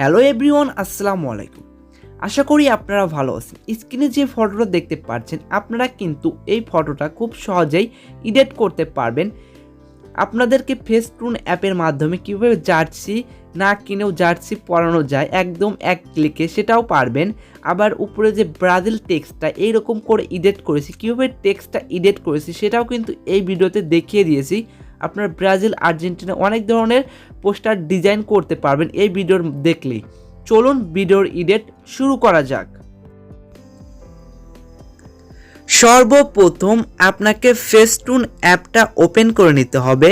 Hello everyone, আসসালামু আলাইকুম। আশা করি আপনারা ভালো আছেন। স্ক্রিনে যে ফটোটা দেখতে পাচ্ছেন, আপনারা কিন্তু এই ফটোটা খুব সহজেই এডিট করতে পারবেন। আপনাদেরকে ফেসটুন অ্যাপের মাধ্যমে কীভাবে জার্সি না কিনেও জার্সি পরানো যায় একদম এক ক্লিকে, সেটাও পারবেন। আবার উপরে যে ব্রাজিল টেক্সটটা এইরকম করে এডিট করেছি, কীভাবে টেক্সটটা এডিট করেছি সেটাও কিন্তু এই ভিডিওতে দেখিয়ে দিয়েছি। আপনার ব্রাজিল, আর্জেন্টিনা অনেক ধরনের পোস্টার ডিজাইন করতে পারবেন এই ভিডিওর দেখলেই। চলুন ভিডিওর এডিট শুরু করা যাক। সর্বপ্রথম আপনাকে ফেসটুন অ্যাপটা ওপেন করে নিতে হবে।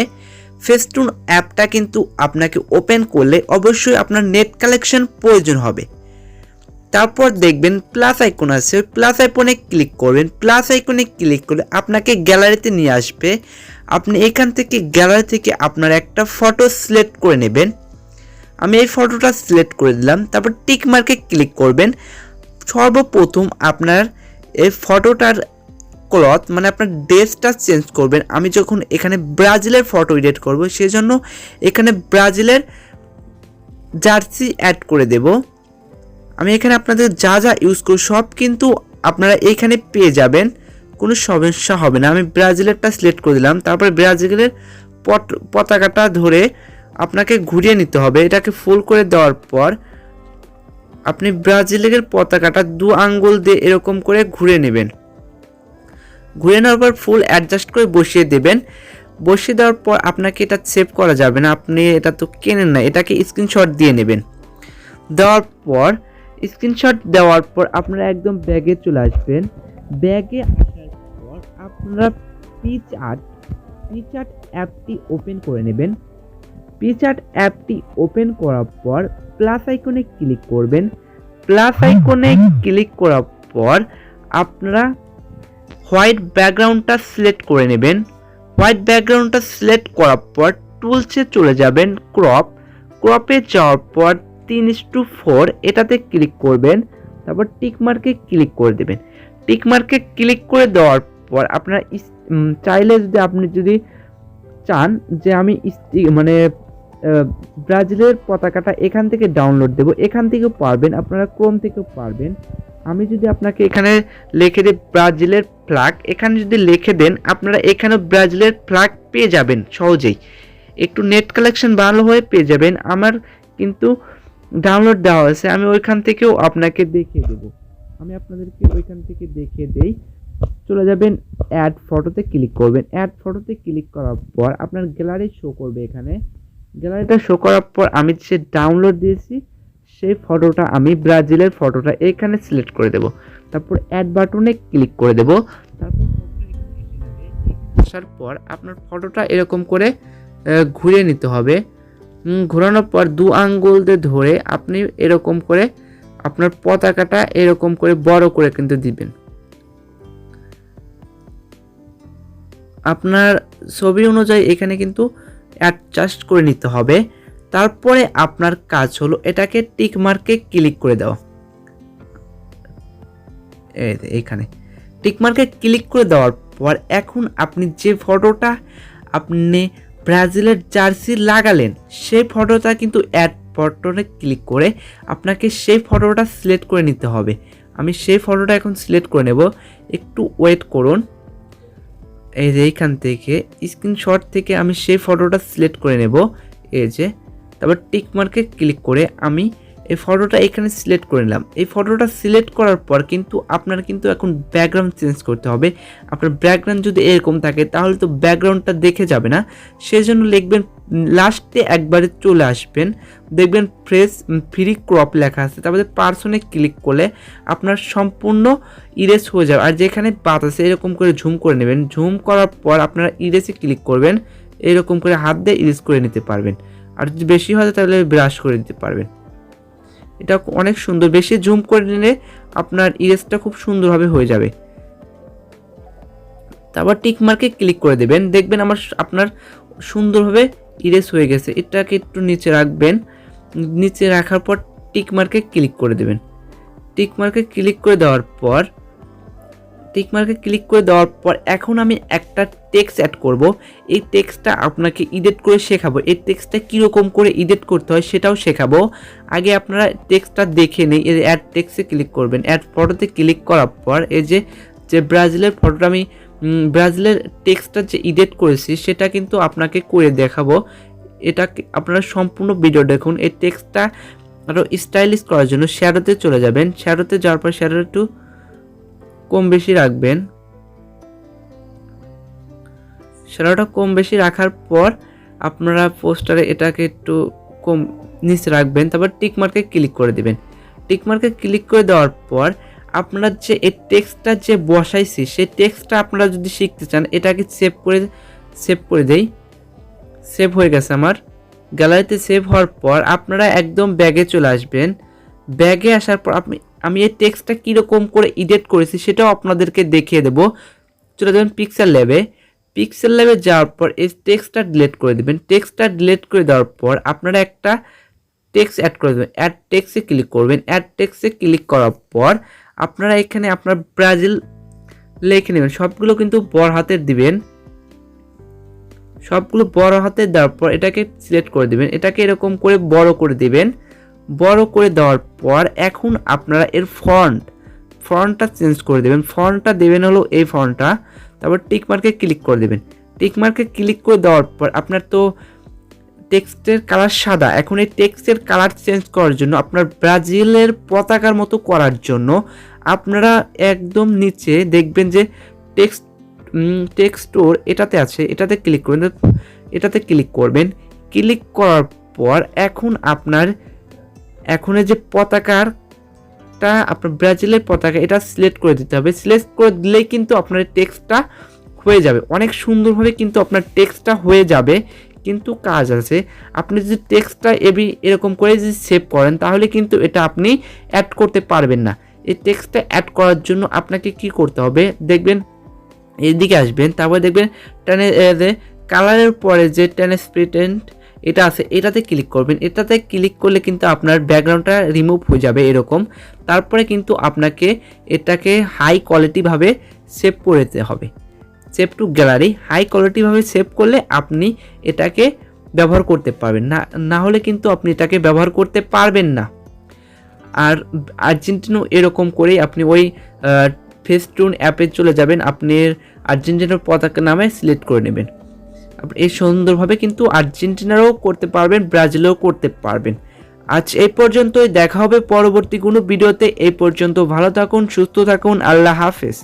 ফেসটুন অ্যাপটা কিন্তু আপনাকে ওপেন করলে অবশ্যই আপনার নেট কানেকশন প্রয়োজন হবে। তারপর দেখবেন প্লাস আইকন আছে, প্লাস আইকনে ক্লিক করবেন। প্লাস আইকনে ক্লিক করলে আপনাকে গ্যালারিতে নিয়ে আসবে। আপনি এখান থেকে গ্যালারি থেকে আপনার একটা ফটো সিলেক্ট করে নেবেন। আমি এই ফটোটা সিলেক্ট করে দিলাম। তারপর টিক মার্কে ক্লিক করবেন। সর্বপ্রথম আপনার এই ফটোটার ক্লথ মানে আপনার ড্রেসটা চেঞ্জ করবেন। আমি যখন এখানে ব্রাজিলের ফটো এডিট করব, সেজন্য এখানে ব্রাজিলের জার্সি অ্যাড করে দেব। আমি এখানে আপনাদের যা যা ইউজ করি সব কিন্তু আপনারা এইখানে পেয়ে যাবেন, কোনো সমস্যা হবে না। আমি ব্রাজিলেরটা সিলেক্ট করে দিলাম। তারপরে ব্রাজিলের পতাকাটা ধরে আপনাকে ঘুরিয়ে নিতে হবে। এটাকে ফুল করে দেওয়ার পর আপনি ব্রাজিলের পতাকাটা দু আঙ্গুল দিয়ে এরকম করে ঘুরে নেবেন। ঘুরে নেওয়ার পর ফুল অ্যাডজাস্ট করে বসিয়ে দেবেন। বসিয়ে দেওয়ার পর আপনাকে এটা সেভ করা যাবে না, আপনি এটা তো কেনেন না, এটাকে স্ক্রিনশট দিয়ে নেবেন। দেওয়ার পর স্ক্রিনশট দেওয়ার পর আপনারা একদম ব্যাগে চলে আসবেন। ব্যাগে আসার পর আপনারা পিচআর্ট অ্যাপটি ওপেন করে নেবেন। পিচআর্ট অ্যাপটি ওপেন করার পর প্লাস আইকনে ক্লিক করবেন। প্লাস আইকনে ক্লিক করার পর আপনারা হোয়াইট ব্যাকগ্রাউন্ডটা সিলেক্ট করে নেবেন। হোয়াইট ব্যাকগ্রাউন্ডটা সিলেক্ট করার পর টুলসে চলে যাবেন, ক্রপে যাওয়ার পর 3:4 এটাতে ক্লিক করবেন। তারপর টিক মার্কে ক্লিক করে দেবেন। টিক মার্কে ক্লিক করে দেওয়ার পর আপনারা চাইলে আপনি যদি চান যে আমি ব্রাজিলের পতাকাটা এখান থেকে ডাউনলোড দেব, এখান থেকেও পারবেন, আপনারা ক্রোম থেকেও পারবেন। আমি যদি আপনাকে এখানে লিখে দিই ব্রাজিলের ফ্ল্যাগ, এখানে যদি লিখে দেন আপনারা এখানে ব্রাজিলের ফ্ল্যাগ পেয়ে যাবেন সহজেই। একটু নেট কালেকশন ভালো হয়ে পেয়ে যাবেন। আমার কিন্তু ডাউনলোড দেওয়া হয়েছে, আমি ওইখান থেকেও আপনাকে দেখিয়ে দেব। আমি আপনাদেরকে ওইখান থেকে দেখিয়ে দেই। চলে যাবেন অ্যাড ফটোতে ক্লিক করবেন। অ্যাড ফটোতে ক্লিক করার পর আপনার গ্যালারি শো করবে। এখানে গ্যালারিটা শো করার পর আমি যে ডাউনলোড দিয়েছি সেই ফটোটা, আমি ব্রাজিলের ফটোটা এখানে সিলেক্ট করে দেব। তারপর অ্যাড বাটনে ক্লিক করে দেব। তারপর আসার পর আপনার ফটোটা এরকম করে ঘুরিয়ে নিতে হবে। ঘোরানোর পর দু আঙ্গুল দিয়ে ধরে আপনি এরকম করে আপনার পতাকাটা এরকম করে বড় করে কিন্তু দিবেন। আপনার ছবি অনুযায়ী এখানে কিন্তু অ্যাডজাস্ট করে নিতে হবে। তারপরে আপনার কাজ হলো এটাকে টিক মার্কে ক্লিক করে দাও। এইখানে টিক মার্কে ক্লিক করে দেওয়ার পর এখন আপনি যে ফটোটা আপনি ব্রাজিলের জার্সি লাগালেন সেই ফটোটা কিন্তু অ্যাড বাটনে ক্লিক করে আপনাকে সেই ফটোটা সিলেক্ট করে নিতে হবে। আমি সেই ফটোটা এখন সিলেক্ট করে নেব, একটু ওয়েট করুন। এই যে এইখান থেকে স্ক্রিনশট থেকে আমি সেই ফটোটা সিলেক্ট করে নেব। এই যে তারপর টিক মার্কে ক্লিক করে আমি এই ফটোটা এখানে সিলেক্ট করে নিলাম। এই ফটোটা সিলেক্ট করার পর কিন্তু আপনার কিন্তু এখন ব্যাকগ্রাউন্ড চেঞ্জ করতে হবে। আপনার ব্যাকগ্রাউন্ড যদি এরকম থাকে তাহলে তো ব্যাকগ্রাউন্ডটা দেখে যাবে না, সেই জন্য লিখবেন লাস্টে একবারে চলে আসবেন, দেখবেন ফ্রি ক্রপ লেখা আছে, তারপরে পার্সনে ক্লিক করলে আপনার সম্পূর্ণ ইরেজ হয়ে যাবে। আর যেখানে বাত আছে এরকম করে ঝুম করে নেবেন। ঝুম করার পর আপনারা ইরেজে ক্লিক করবেন, এরকম করে হাত দিয়ে ইরেজ করে নিতে পারবেন। আর যদি বেশি হয় তাহলে ব্রাশ করে দিতে পারবেন। এটা অনেক সুন্দর, বেশি জুম করে নিলে আপনার ইরেজটা খুব সুন্দরভাবে হয়ে যাবে। তারপর টিক মার্কে ক্লিক করে দেবেন, দেখবেন আপনার সুন্দরভাবে ইরেজ হয়ে গেছে। এটাকে একটু নিচে রাখবেন, নিচে রাখার পর টিক মার্কে ক্লিক করে দেবেন। টিক মার্কে ক্লিক করে দেওয়ার পর টিক মার্কে ক্লিক করে দেওয়ার পর এখন আমি একটা টেক্সট অ্যাড করব। এই টেক্সটটা আপনাকে এডিট করে শেখাবো। এই টেক্সটটা কীরকম করে এডিট করতে হয় সেটাও শেখাবো। আগে আপনারা টেক্সটটা দেখে নেই। এই অ্যাড টেক্সটে ক্লিক করবেন। অ্যাড ফটোতে ক্লিক করার পর এই যে ব্রাজিলের ফটোটা আমি ব্রাজিলের টেক্সটটা যে এডিট করেছি সেটা কিন্তু আপনাকে করে দেখাবো। এটা আপনারা সম্পূর্ণ ভিডিও দেখুন। এই টেক্সটটা আরও স্টাইলিশ করার জন্য শ্যাডোতে চলে যাবেন। শ্যাডোতে যাওয়ার পর শ্যাডো একটু কম বেশি রাখবেন। শ্যাডোটা কম বেশি রাখার পর আপনারা পোস্টারে এটাকে একটু কম নিচে রাখবেন। তারপর টিক মার্কে ক্লিক করে দিবেন। টিক মার্কে ক্লিক করে দেওয়ার পর আপনারা যে এই টেক্সটটা যে বসাইছি সেই টেক্সটটা আপনারা যদি শিখতে চান এটাকে সেভ করে দেই। সেভ হয়ে গেছে আমার গ্যালারিতে। সেভ হওয়ার পর আপনারা একদম ব্যাগে চলে আসবেন। ব্যাগে আসার পর আমি এই টেক্সটটা কীরকম করে এডিট করেছি সেটাও আপনাদেরকে দেখিয়ে দেবো। চলে যাবেন পিক্সেল ল্যাবে। পিক্সেল ল্যাবে যাওয়ার পর এই টেক্সটটা ডিলিট করে দেবেন। টেক্সটটা ডিলিট করে দেওয়ার পর আপনারা একটা টেক্সট অ্যাড করে দেবেন। অ্যাড টেক্সটে ক্লিক করবেন। অ্যাড টেক্সটে ক্লিক করার পর আপনারা এখানে আপনার ব্রাজিল লিখে নেবেন। সবগুলো কিন্তু বড় হাতের দিবেন। সবগুলো বড় হাতে দেওয়ার পর এটাকে সিলেক্ট করে দিবেন। এটাকে এরকম করে বড় করে দিবেন। বড় করে দেওয়ার পর এখন আপনারা এর ফন্টটা চেঞ্জ করে দেবেন। ফন্টটা দেবেন হলো এই ফন্টটা। তারপর টিক মার্কে ক্লিক করে দেবেন। টিক মার্কে ক্লিক করে দেওয়ার পর আপনার তো টেক্সটের কালার সাদা। এখন এই টেক্সটের কালার চেঞ্জ করার জন্য আপনার ব্রাজিলের পতাকার মতো করার জন্য আপনারা একদম নিচে দেখবেন যে টেক্সট স্টোর এটাতে আছে। এটাতে ক্লিক করবেন। এটাতে ক্লিক করবেন। ক্লিক করার পর এখন এই যে পতাকাটা আপনার ব্রাজিলের পতাকা এটা সিলেক্ট করে দিতে হবে। সিলেক্ট করে দিলেই কিন্তু আপনার টেক্সটটা হয়ে যাবে। অনেক সুন্দরভাবে কিন্তু আপনার টেক্সটটা হয়ে যাবে। কিন্তু কাজ আছে, আপনি যদি টেক্সটটা এরকম করে যদি সেভ করেন তাহলে কিন্তু এটা আপনি অ্যাড করতে পারবেন না। এই টেক্সটটা অ্যাড করার জন্য আপনাকে কি করতে হবে, দেখবেন এইদিকে আসবেন। তারপরে দেখবেন কালারের পরে যে ট্রান্সপারেন্ট এটা আছে এটাতে ক্লিক করবেন। এটাতে ক্লিক করলে কিন্তু আপনার ব্যাকগ্রাউন্ডটা রিমুভ হয়ে যাবে এরকম। তারপরে কিন্তু আপনাকে এটাকে হাই কোয়ালিটিভাবে সেভ করে দিতে হবে। সেভ টু গ্যালারি হাই কোয়ালিটিভাবে সেভ করলে আপনি এটাকে ব্যবহার করতে পারবেন। না হলে কিন্তু আপনি এটাকে ব্যবহার করতে পারবেন না। আর আর্জেন্টিনা এরকম করেই আপনি ওই ফেস্টুন অ্যাপে চলে যাবেন। আপনি আর্জেন্টিনার পতাকা নামে সিলেক্ট করে নেবেন। আপনি এই সুন্দরভাবে কিন্তু আর্জেন্টিনারও করতে পারবেন, ব্রাজিলেও করতে পারবেন। আজ এই পর্যন্তই, দেখা হবে পরবর্তী কোনো ভিডিওতে। এই পর্যন্ত ভালো থাকুন, সুস্থ থাকুন, আল্লাহ হাফেজ।